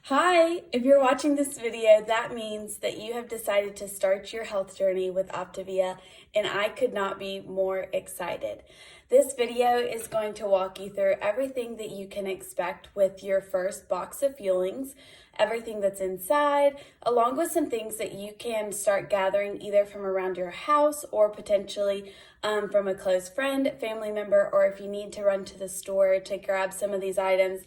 Hi, if you're watching this video, that means that you have decided to start your health journey with Optavia, and I could not be more excited. This video is going to walk you through everything that you can expect with your first box of Fuelings, everything that's inside, along with some things that you can start gathering either from around your house or potentially from a close friend, family member, or if you need to run to the store to grab some of these items,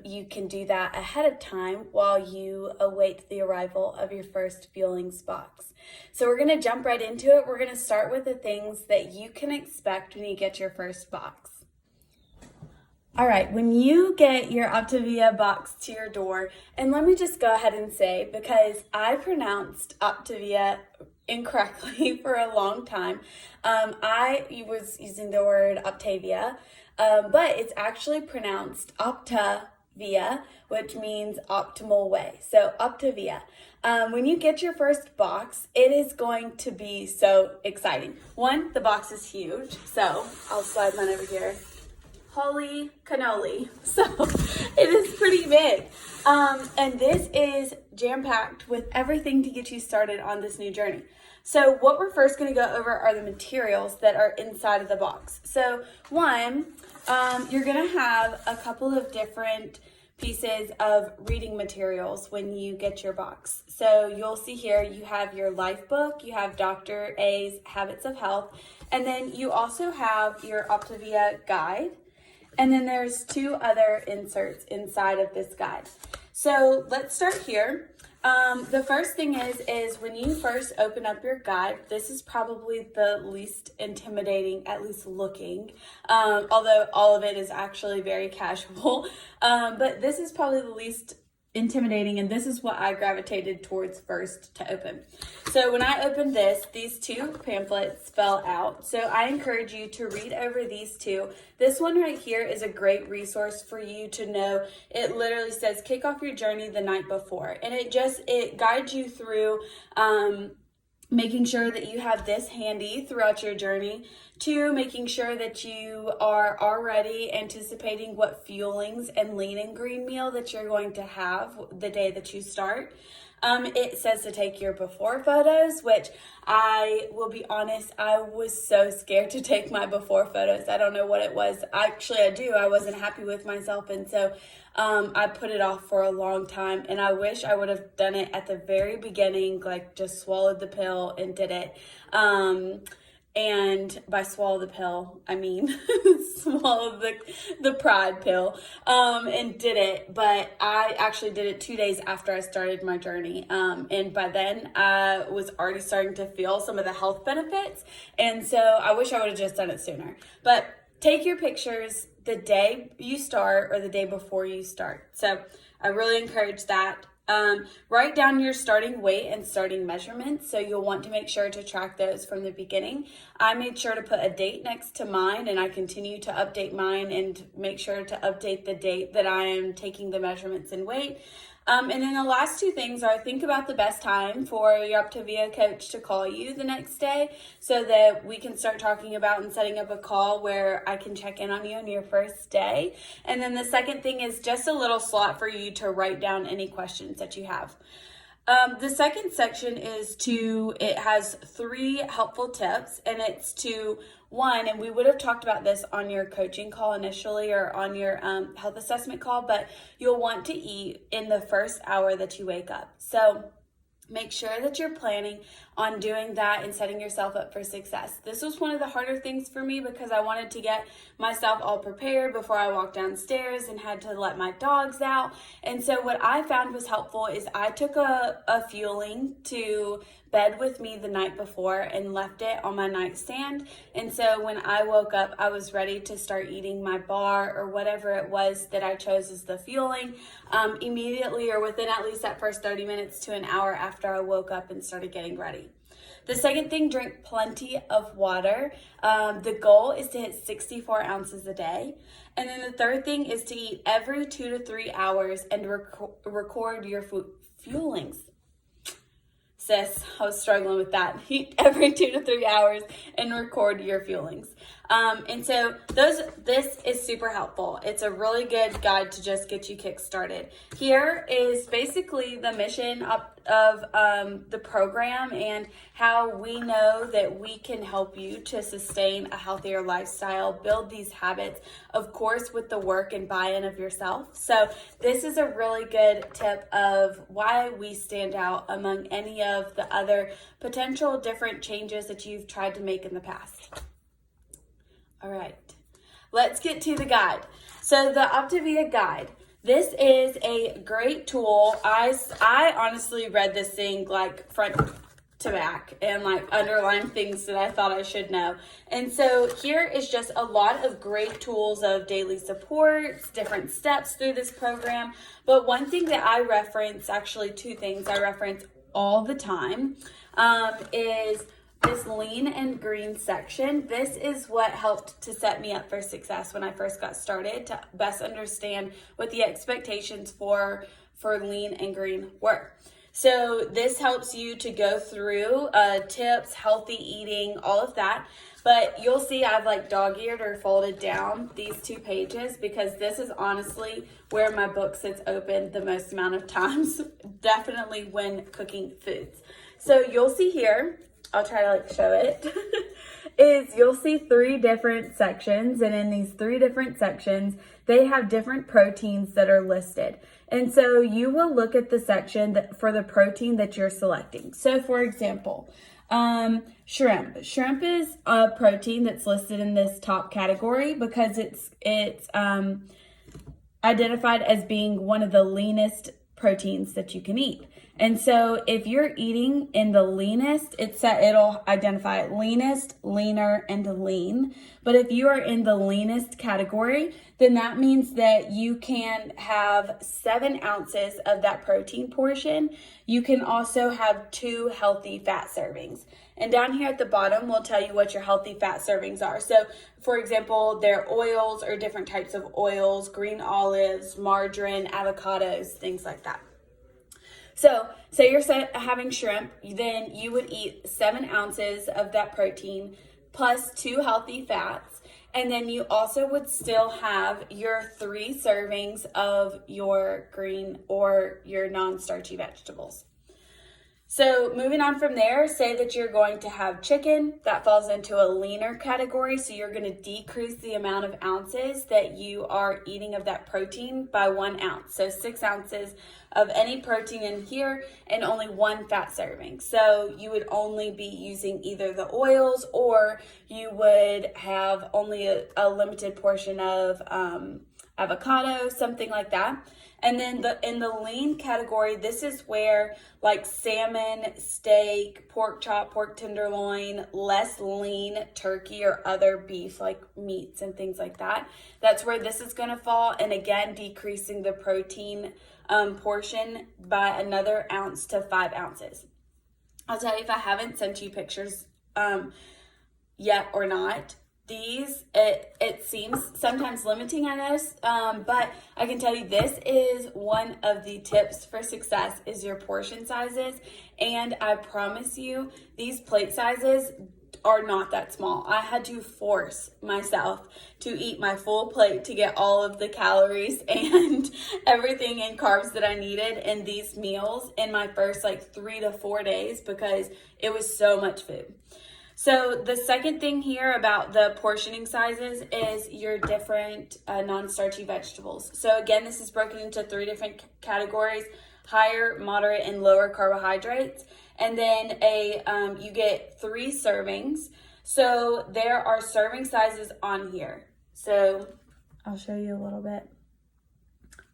you can do that ahead of time while you await the arrival of your first Fuelings box. So we're going to jump right into it. We're going to start with the things that you can expect when you get your first box. All right, when you get your Optavia box to your door, and let me just go ahead and say, because I pronounced Optavia incorrectly for a long time, I was using the word Optavia, but it's actually pronounced Optavia, which means optimal way. So Optavia. When you get your first box, it is going to be so exciting. One, the box is huge, so I'll slide mine over here. Holy cannoli. So it is pretty big. And this is jam-packed with everything to get you started on this new journey. So what we're first going to go over are the materials that are inside of the box. So one, you're going to have a couple of different pieces of reading materials when you get your box. So you'll see here you have your life book, you have Dr. A's Habits of Health, and then you also have your Optavia guide. And then there's two other inserts inside of this guide. So let's start here. The first thing is when you first open up your guide, this is probably the least intimidating, at least looking, although all of it is actually very casual. But this is probably the least intimidating, and this is what I gravitated towards first to open. So when I opened this, these two pamphlets fell out. So I encourage you to read over these two. This one right here is a great resource for you to know. It literally says kick off your journey the night before, and it guides you through making sure that you have this handy throughout your journey. Two, making sure that you are already anticipating what fuelings and lean and green meal that you're going to have the day that you start. It says to take your before photos, which I will be honest, I was so scared to take my before photos. I don't know what it was. Actually, I do. I wasn't happy with myself. And so I put it off for a long time. And I wish I would have done it at the very beginning, like just swallowed the pill and did it. And by swallow the pill, I mean swallow the pride pill, and did it. But I actually did it 2 days after I started my journey. And by then I was already starting to feel some of the health benefits. And so I wish I would have just done it sooner. But take your pictures the day you start or the day before you start. So I really encourage that. Write down your starting weight and starting measurements, so you'll want to make sure to track those from the beginning. I made sure to put a date next to mine, and I continue to update mine and make sure to update the date that I am taking the measurements and weight. And then the last two things are think about the best time for your Optavia coach to call you the next day so that we can start talking about and setting up a call where I can check in on you on your first day. And then the second thing is just a little slot for you to write down any questions that you have. The second section it has 3 helpful tips, and it's to one, and we would have talked about this on your coaching call initially or on your health assessment call, but you'll want to eat in the first hour that you wake up. So make sure that you're planning on doing that and setting yourself up for success. This was one of the harder things for me because I wanted to get myself all prepared before I walked downstairs and had to let my dogs out. And so what I found was helpful is I took a fueling to bed with me the night before and left it on my nightstand. And so when I woke up, I was ready to start eating my bar or whatever it was that I chose as the fueling immediately or within at least that first 30 minutes to an hour after I woke up and started getting ready. The second thing, drink plenty of water. The goal is to hit 64 ounces a day. And then the third thing is to eat every 2 to 3 hours and record your fuelings. Sis, I was struggling with that. Eat every 2 to 3 hours and record your fuelings. And so this is super helpful. It's a really good guide to just get you kick-started. Here is basically the mission of the program and how we know that we can help you to sustain a healthier lifestyle, build these habits, of course, with the work and buy-in of yourself. So this is a really good tip of why we stand out among any of the other potential different changes that you've tried to make in the past. All right, let's get to the guide. So the Optavia guide. This is a great tool. I honestly read this thing like front to back and like underlined things that I thought I should know. And so here is just a lot of great tools of daily supports, different steps through this program. But one thing that I reference, actually two things I reference all the time, is this lean and green section. This is what helped to set me up for success when I first got started, to best understand what the expectations for lean and green were. So this helps you to go through tips, healthy eating, all of that. But you'll see I've like dog-eared or folded down these 2 pages because this is honestly where my book sits open the most amount of times, definitely when cooking foods. So you'll see here, I'll try to like show it, is you'll see 3 different sections, and in these 3 different sections, they have different proteins that are listed. And so you will look at the section for the protein that you're selecting. So for example, shrimp. Shrimp is a protein that's listed in this top category because it's identified as being one of the leanest proteins that you can eat. And so if you're eating in the leanest, it'll identify it leanest, leaner, and lean. But if you are in the leanest category, then that means that you can have 7 ounces of that protein portion. You can also have 2 healthy fat servings. And down here at the bottom, we'll tell you what your healthy fat servings are. So for example, they're oils or different types of oils, green olives, margarine, avocados, things like that. So say you're having shrimp, then you would eat 7 ounces of that protein plus 2 healthy fats. And then you also would still have your 3 servings of your green or your non-starchy vegetables. So moving on from there, say that you're going to have chicken. That falls into a leaner category. So you're going to decrease the amount of ounces that you are eating of that protein by 1 ounce. So 6 ounces of any protein in here and only 1 fat serving. So you would only be using either the oils, or you would have only a limited portion of avocado, something like that. And then in the lean category, this is where like salmon, steak, pork chop, pork tenderloin, less lean turkey or other beef like meats and things like that. That's where this is going to fall. And again, decreasing the protein portion by another ounce to 5 ounces. I'll tell you, if I haven't sent you pictures yet or not, these, it seems sometimes limiting, I know, but I can tell you this is one of the tips for success is your portion sizes. And I promise you, these plate sizes are not that small. I had to force myself to eat my full plate to get all of the calories and everything and carbs that I needed in these meals in my first like 3 to 4 days because it was so much food. So the second thing here about the portioning sizes is your different non-starchy vegetables. So again, this is broken into 3 different categories: higher, moderate, and lower carbohydrates. And then you get 3 servings. So there are serving sizes on here. So I'll show you a little bit.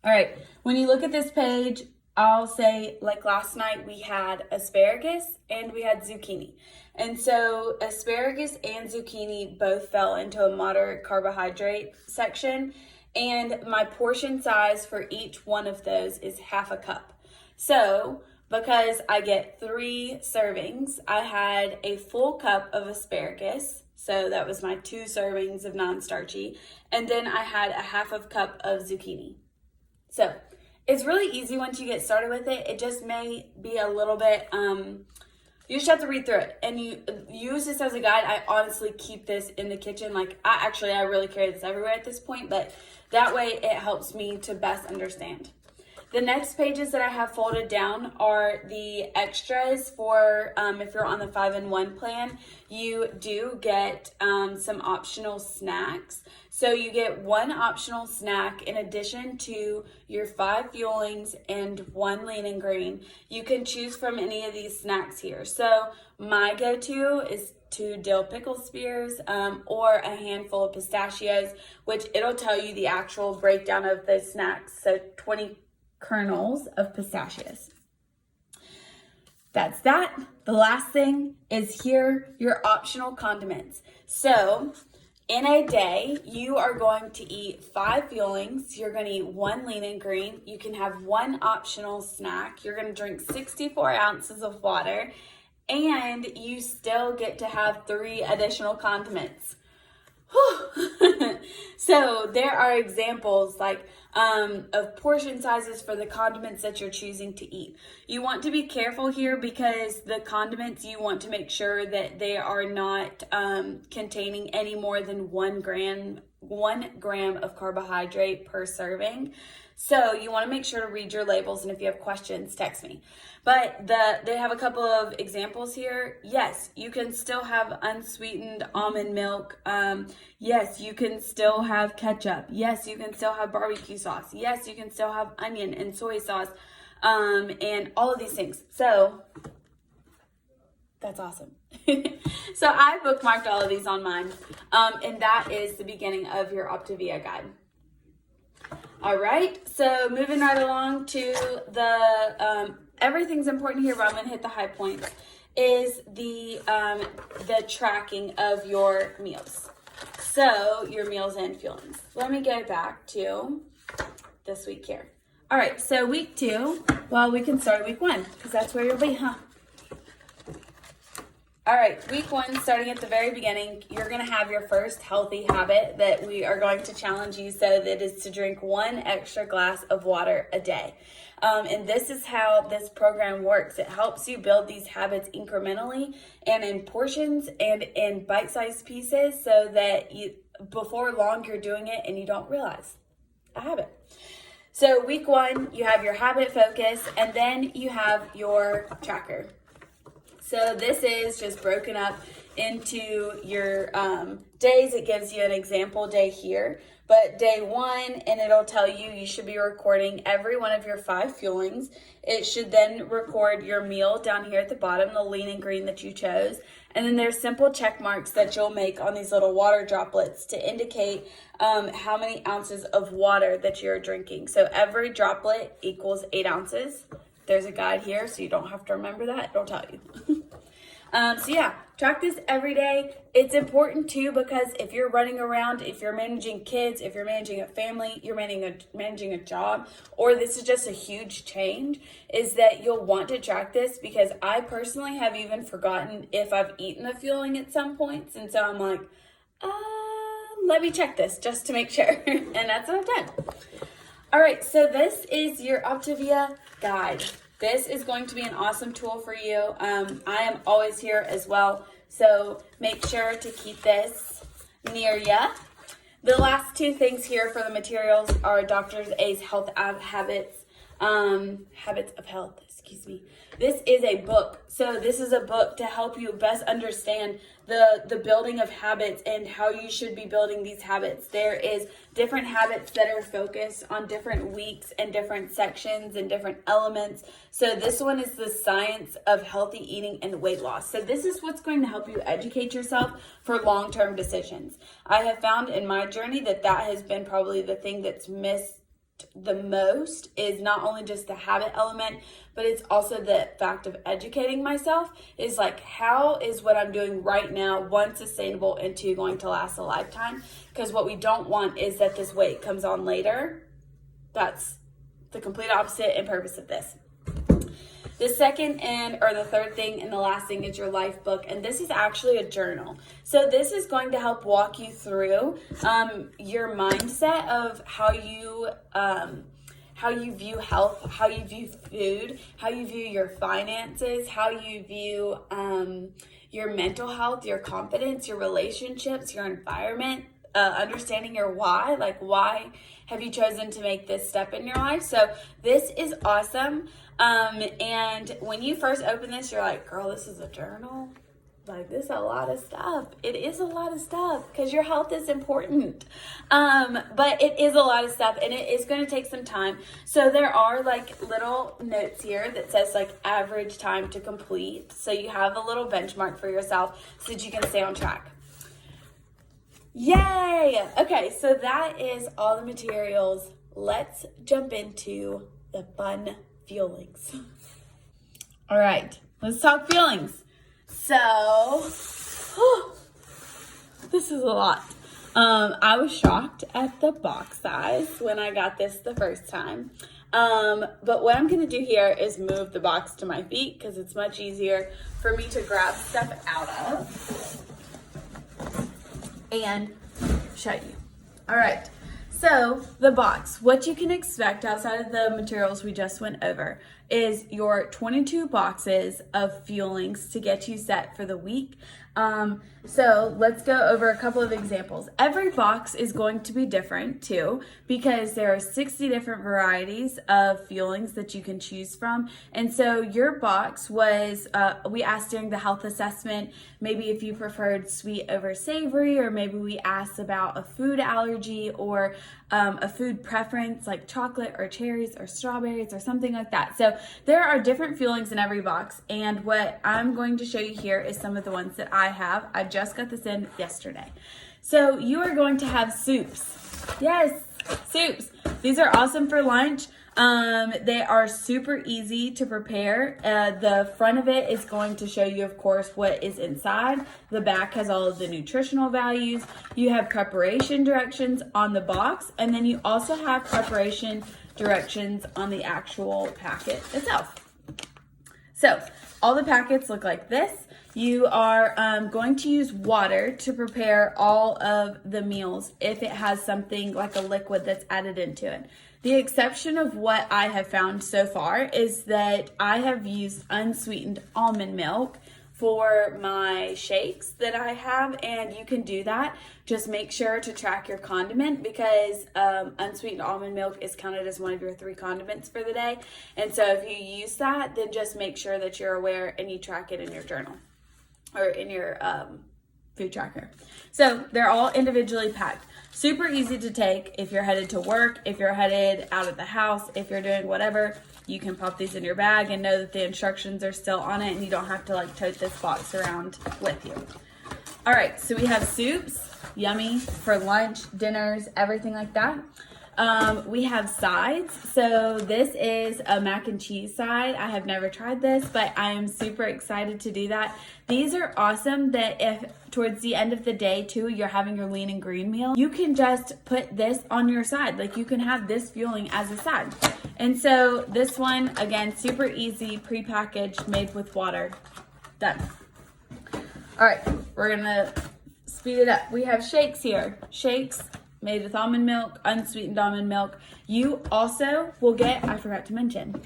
All right, when you look at this page, I'll say like last night we had asparagus and we had zucchini. And so asparagus and zucchini both fell into a moderate carbohydrate section. And my portion size for each one of those is half a cup. So because I get 3 servings, I had a full cup of asparagus. So that was my 2 servings of non-starchy. And then I had a half of cup of zucchini. So it's really easy once you get started with it. It just may be a little bit, You just have to read through it, and you use this as a guide. I honestly keep this in the kitchen. Like, I really carry this everywhere at this point, but that way it helps me to best understand. The next pages that I have folded down are the extras for if you're on the 5-in-1 plan, you do get some optional snacks. So you get one optional snack in addition to your 5 Fuelings and 1 lean and green. You can choose from any of these snacks here. So my go-to is 2 dill pickle spears or a handful of pistachios, which it'll tell you the actual breakdown of the snacks. So 20 kernels of pistachios. That's that. The last thing is here, your optional condiments. So in a day, you are going to eat 5 Fuelings. You're going to eat 1 lean and green. You can have 1 optional snack. You're going to drink 64 ounces of water, and you still get to have 3 additional condiments. So there are examples like of portion sizes for the condiments that you're choosing to eat. You want to be careful here because the condiments, you want to make sure that they are not containing any more than 1 gram of carbohydrate per serving. So you want to make sure to read your labels, and if you have questions, text me. But they have a couple of examples here. Yes, you can still have unsweetened almond milk. Yes, you can still have ketchup. Yes, you can still have barbecue sauce. Yes, you can still have onion and soy sauce, and all of these things. So that's awesome. So I bookmarked all of these on mine, and that is the beginning of your Optavia guide. All right, so moving right along to the everything's important here, but I'm going to hit the high points, is the tracking of your meals. So your meals and Fuelings. Let me go back to this week here. All right, so week 2, well, we can start week 1 because that's where you'll be, huh? All right, week 1, starting at the very beginning, you're going to have your first healthy habit that we are going to challenge you, so that is to drink 1 extra glass of water a day. And this is how this program works. It helps you build these habits incrementally and in portions and in bite-sized pieces, so that before long you're doing it and you don't realize a habit. So week 1, you have your habit focus, and then you have your tracker. So this is just broken up into your days. It gives you an example day here, but day 1, and it'll tell you should be recording every one of your 5 Fuelings. It should then record your meal down here at the bottom, the lean and green that you chose. And then there's simple check marks that you'll make on these little water droplets to indicate how many ounces of water that you're drinking. So every droplet equals 8 ounces. There's a guide here, so you don't have to remember that. It'll tell you. So yeah, track this every day. It's important too, because if you're running around, if you're managing kids, if you're managing a family, you're managing a job, or this is just a huge change, is that you'll want to track this, because I personally have even forgotten if I've eaten a Fueling at some points. And so I'm like, let me check this just to make sure. And that's what I've done. All right, so this is your Optavia guide. This is going to be an awesome tool for you. I am always here as well, so make sure to keep this near you. The last 2 things here for the materials are Dr. A's Health Habits, Habits of Health, excuse me. This is a book. So this is a book to help you best understand the building of habits and how you should be building these habits. There is different habits that are focused on different weeks and different sections and different elements. So this one is the science of healthy eating and weight loss. So this is what's going to help you educate yourself for long-term decisions. I have found in my journey that has been probably the thing that's missed the most, is not only just the habit element, but it's also the fact of educating myself, is like, how is what I'm doing right now, 1, sustainable, and 2, going to last a lifetime? Because what we don't want is that this weight comes on later. That's the complete opposite and purpose of this. The second the third thing and the last thing is your life book, and this is actually a journal. So this is going to help walk you through your mindset of how how you view health, how you view food, how you view your finances, how you view your mental health, your confidence, your relationships, your environment, understanding your why, like why have you chosen to make this step in your life. So this is awesome. And when you first open this, you're like, girl, this is a journal? Like, this is a lot of stuff. It is a lot of stuff because your health is important. But it is a lot of stuff and it is going to take some time. So there are like little notes here that says like average time to complete. So you have a little benchmark for yourself so that you can stay on track. Yay! Okay, so that is all the materials. Let's jump into the fun Fuelings. All right, let's talk Fuelings. So, this is a lot. I was shocked at the box size when I got this the first time. But what I'm gonna do here is move the box to my feet because it's much easier for me to grab stuff out of and show you. All right, so the box, what you can expect outside of the materials we just went over is your 22 boxes of Fuelings to get you set for the week. So let's go over a couple of examples. Every box is going to be different too, because there are 60 different varieties of Fuelings that you can choose from. And so your box was, we asked during the health assessment, maybe if you preferred sweet over savory, or maybe we asked about a food allergy or a food preference like chocolate or cherries or strawberries or something like that. So there are different Fuelings in every box. And what I'm going to show you here is some of the ones that I have. I just got this in yesterday. So you are going to have soups. Yes, soups. These are awesome for lunch. They are super easy to prepare. The front of it is going to show you, of course, what is inside. The back has all of the nutritional values. You have preparation directions on the box, and then you also have preparation directions on the actual packet itself. So all the packets look like this. You are going to use water to prepare all of the meals if it has something like a liquid that's added into it. The exception of what I have found so far is that I have used unsweetened almond milk for my shakes that I have, and you can do that. Just make sure to track your condiment because unsweetened almond milk is counted as one of your 3 condiments for the day. And so if you use that, then just make sure that you're aware and you track it in your journal or in your food tracker. So they're all individually packed. Super easy to take if you're headed to work, if you're headed out of the house, if you're doing whatever. You can pop these in your bag and know that the instructions are still on it and you don't have to like tote this box around with you. All right, so we have soups, yummy for lunch, dinners, everything like that. We have sides. So this is a mac and cheese side. I have never tried this, but I am super excited to do that. These are awesome that if towards the end of the day too, you're having your lean and green meal, you can just put this on your side. Like you can have this Fueling as a side. And so this one, again, super easy, prepackaged, made with water. Done. All right, we're gonna speed it up. We have shakes here. Shakes made with almond milk, unsweetened almond milk. You also will get, I forgot to mention,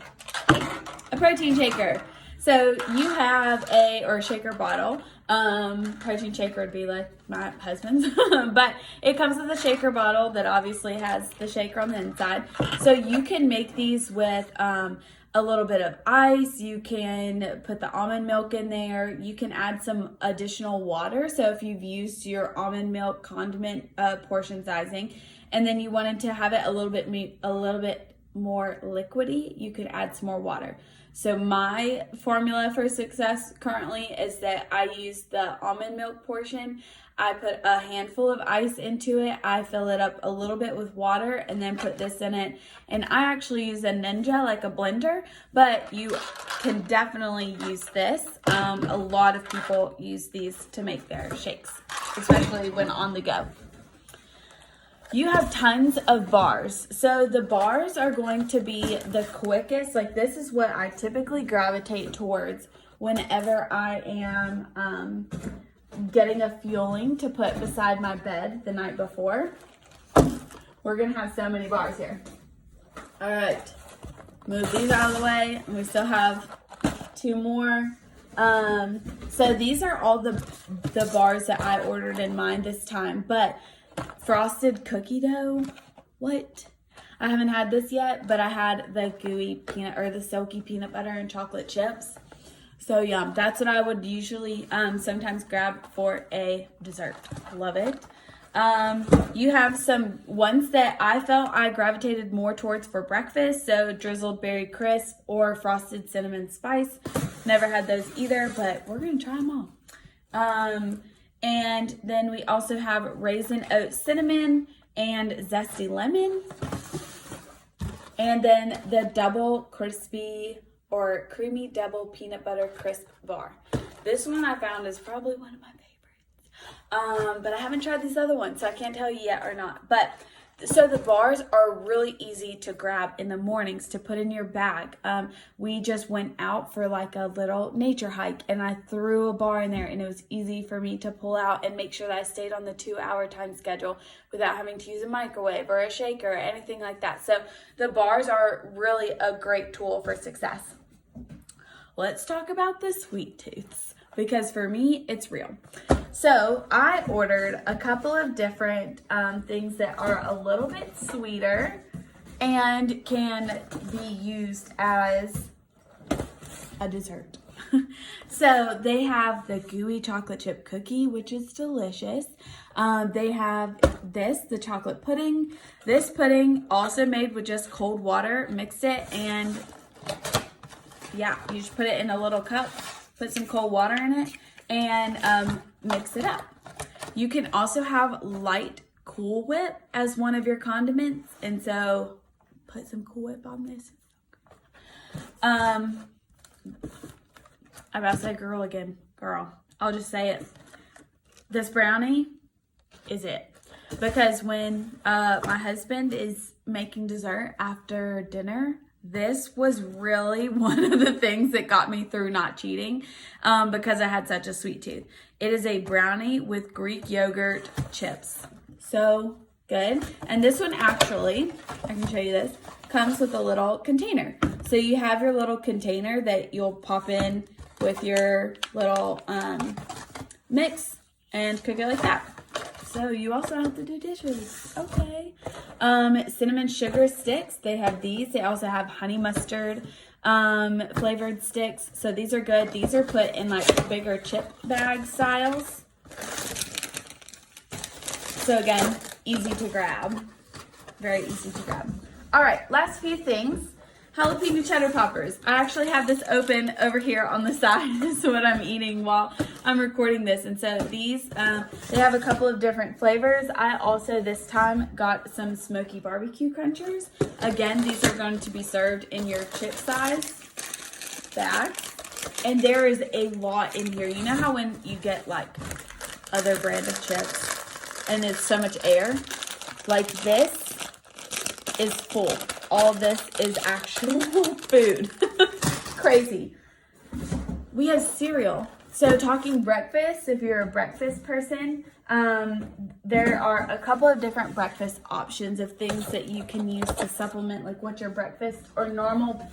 a protein shaker. So you have a shaker bottle. Protein shaker would be like my husband's, but it comes with a shaker bottle that obviously has the shaker on the inside. So you can make these with a little bit of ice. You can put the almond milk in there. You can add some additional water. So if you've used your almond milk condiment portion sizing, and then you wanted to have it a little bit more liquidy, you could add some more water. So my formula for success currently is that I use the almond milk portion. I put a handful of ice into it. I fill it up a little bit with water and then put this in it. And I actually use a Ninja, like a blender, but you can definitely use this. A lot of people use these to make their shakes, especially when on the go. You have tons of bars. So the bars are going to be the quickest. Like this is what I typically gravitate towards whenever I am getting a Fueling to put beside my bed the night before. We're gonna have so many bars here. All right, move these out of the way, and we still have 2 more. So these are all the bars that I ordered in mine this time, but frosted cookie dough, what? I haven't had this yet, but I had the gooey peanut or the silky peanut butter and chocolate chips. So yum. That's what I would usually sometimes grab for a dessert. Love it. You have some ones that I felt I gravitated more towards for breakfast. So drizzled berry crisp or frosted cinnamon spice. Never had those either, but we're going to try them all. And then we also have raisin oat cinnamon and zesty lemon. And then the double crispy or creamy double peanut butter crisp bar. This one I found is probably one of my favorites. But I haven't tried these other ones, so I can't tell you yet or not. But so the bars are really easy to grab in the mornings to put in your bag. We just went out for like a little nature hike, and I threw a bar in there, and it was easy for me to pull out and make sure that I stayed on the 2-hour time schedule without having to use a microwave or a shaker or anything like that. So the bars are really a great tool for success. Let's talk about the sweet tooths, because for me, it's real. So I ordered a couple of different things that are a little bit sweeter and can be used as a dessert. So they have the gooey chocolate chip cookie, which is delicious. They have the chocolate pudding. This pudding also made with just cold water, mixed it, and yeah, you just put it in a little cup, put some cold water in it, and mix it up. You can also have light Cool Whip as one of your condiments, and so put some Cool Whip on this. I'm about to say girl again. Girl. I'll just say it. This brownie is it. Because when my husband is making dessert after dinner, this was really one of the things that got me through not cheating because I had such a sweet tooth. It is a brownie with Greek yogurt chips. So good. And this one actually, I can show you this, comes with a little container. So you have your little container that you'll pop in with your little mix and cook it like that. So you also have to do dishes. Okay. Cinnamon sugar sticks. They have these. They also have honey mustard flavored sticks. So these are good. These are put in like bigger chip bag styles. So again, easy to grab. Very easy to grab. All right, last few things. Jalapeno cheddar poppers. I actually have this open over here on the side. This is what I'm eating while I'm recording this. And so these, they have a couple of different flavors. I also this time got some smoky barbecue crunchers. Again, these are going to be served in your chip size bags. And there is a lot in here. You know how when you get like other brand of chips and it's so much air? Like this is full. All this is actual food. Crazy. We have cereal. So talking breakfast, if you're a breakfast person, there are a couple of different breakfast options of things that you can use to supplement like what your breakfast or normal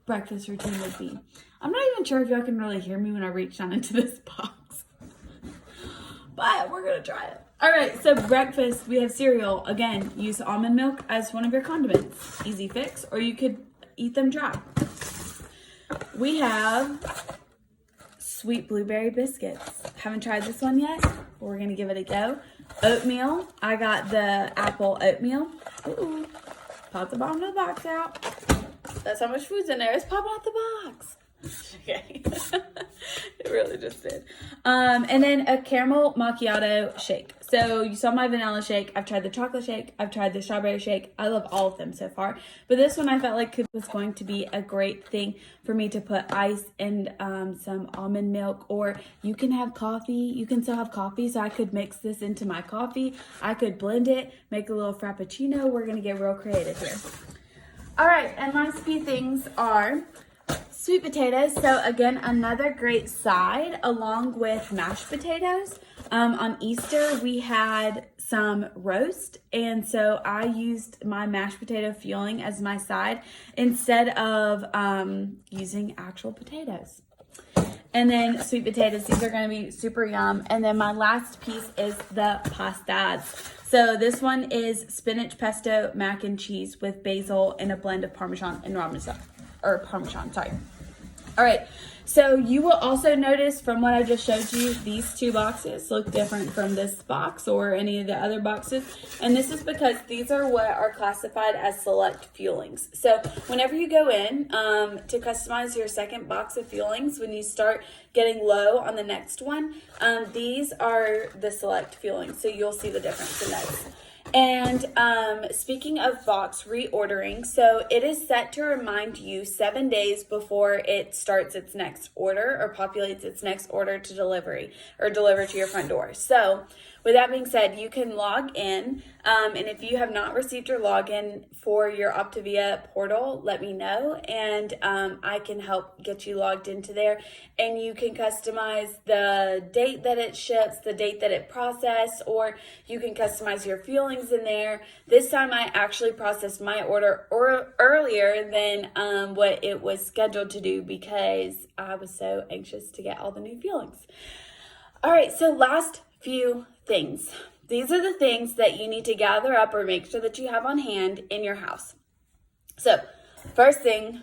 breakfast routine would be. I'm not even sure if y'all can really hear me when I reach down into this box. But we're going to try it. All right, so breakfast, we have cereal. Again, use almond milk as one of your condiments. Easy fix, or you could eat them dry. We have sweet blueberry biscuits. Haven't tried this one yet, but we're going to give it a go. Oatmeal. I got the apple oatmeal. Ooh, pop the bottom of the box out. That's how much food's in there. It's popping out the box. Okay. It really just did. And then a caramel macchiato shake. So you saw my vanilla shake. I've tried the chocolate shake. I've tried the strawberry shake. I love all of them so far. But this one I felt like was going to be a great thing for me to put ice and some almond milk. Or you can have coffee. You can still have coffee. So I could mix this into my coffee. I could blend it, make a little frappuccino. We're going to get real creative here. All right. And last few things are sweet potatoes. So again, another great side along with mashed potatoes. On Easter, we had some roast, and so I used my mashed potato fueling as my side instead of using actual potatoes. And then sweet potatoes, these are going to be super yum. And then my last piece is the pastas. So this one is spinach pesto mac and cheese with basil and a blend of Parmesan and Parmesan, sorry. All right, so you will also notice from what I just showed you, these two boxes look different from this box or any of the other boxes. And this is because these are what are classified as select fuelings. So whenever you go in to customize your second box of fuelings, when you start getting low on the next one, these are the select fuelings. So you'll see the difference in those. And speaking of box reordering, so it is set to remind you 7 days before it starts its next order or populates its next order to deliver to your front door. So with that being said, you can log in, and if you have not received your login for your Optavia portal, let me know, and I can help get you logged into there. And you can customize the date that it ships, the date that it processed, or you can customize your fuelings in there. This time I actually processed my order earlier than what it was scheduled to do because I was so anxious to get all the new fuelings. All right, so last few things. These are the things that you need to gather up or make sure that you have on hand in your house. So first thing,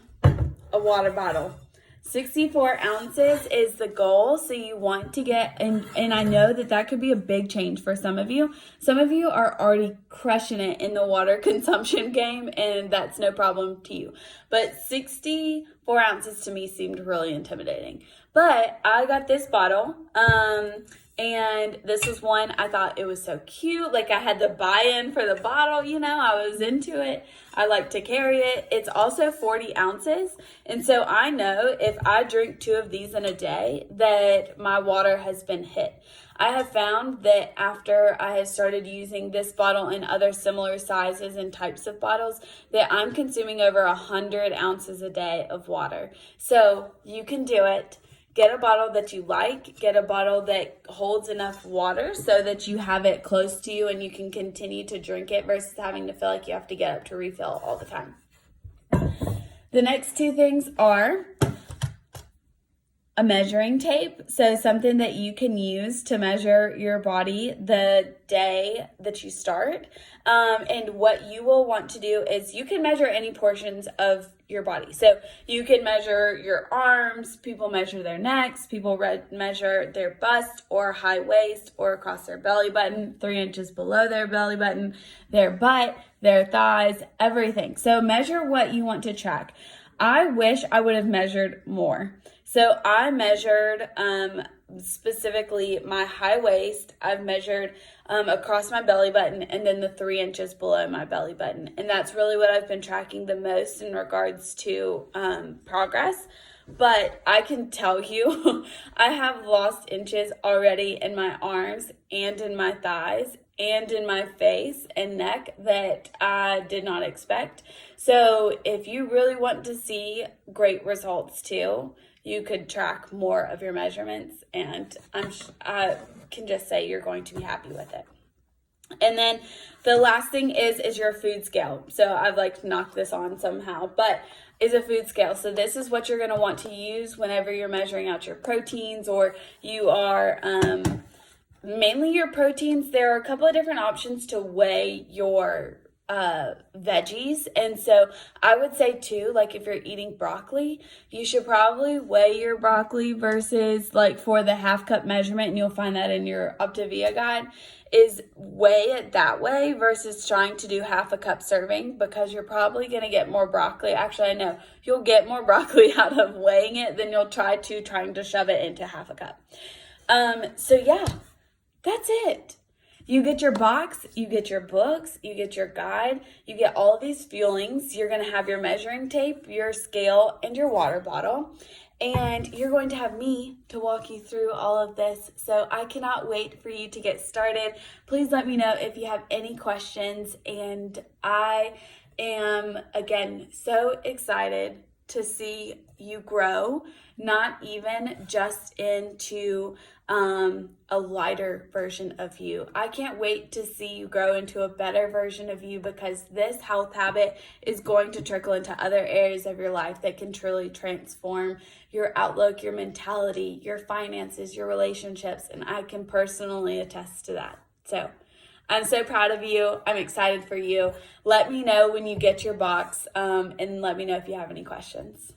a water bottle. 64 ounces is the goal. So you want to get, and I know that could be a big change for some of you. Some of you are already crushing it in the water consumption game, and that's no problem to you. But 64 ounces to me seemed really intimidating. But I got this bottle, and this was one, I thought it was so cute. Like I had the buy-in for the bottle, I was into it. I like to carry it. It's also 40 ounces. And so I know if I drink 2 of these in a day that my water has been hit. I have found that after I have started using this bottle and other similar sizes and types of bottles, that I'm consuming over 100 ounces a day of water. So you can do it. Get a bottle that you like. Get a bottle that holds enough water so that you have it close to you and you can continue to drink it versus having to feel like you have to get up to refill all the time. The next 2 things are a measuring tape. So something that you can use to measure your body the day that you start. And what you will want to do is you can measure any portions of your body. So you can measure your arms, people measure their necks, people measure their bust or high waist or across their belly button, 3 inches below their belly button, their butt, their thighs, everything. So measure what you want to track. I wish I would have measured more. So I measured specifically my high waist. I've measured across my belly button and then the 3 inches below my belly button. And that's really what I've been tracking the most in regards to progress. But I can tell you, I have lost inches already in my arms and in my thighs and in my face and neck that I did not expect. So if you really want to see great results too, you could track more of your measurements, and I can just say you're going to be happy with it. And then the last thing is your food scale. So I've knocked this on somehow, but is a food scale. So this is what you're going to want to use whenever you're measuring out your proteins, or you are mainly your proteins. There are a couple of different options to weigh your veggies. And so I would say too, if you're eating broccoli, you should probably weigh your broccoli versus for the half cup measurement, and you'll find that in your Optavia guide, is weigh it that way versus trying to do half a cup serving, because you're probably going to get more broccoli. Actually, I know you'll get more broccoli out of weighing it than you'll trying to shove it into half a cup. So yeah, that's it. You get your box, you get your books, you get your guide, you get all of these fuelings. You're going to have your measuring tape, your scale, and your water bottle. And you're going to have me to walk you through all of this. So I cannot wait for you to get started. Please let me know if you have any questions. And I am, again, so excited to see you grow, not even just into a lighter version of you. I can't wait to see you grow into a better version of you, because this health habit is going to trickle into other areas of your life that can truly transform your outlook, your mentality, your finances, your relationships, and I can personally attest to that. So I'm so proud of you. I'm excited for you. Let me know when you get your box, and let me know if you have any questions.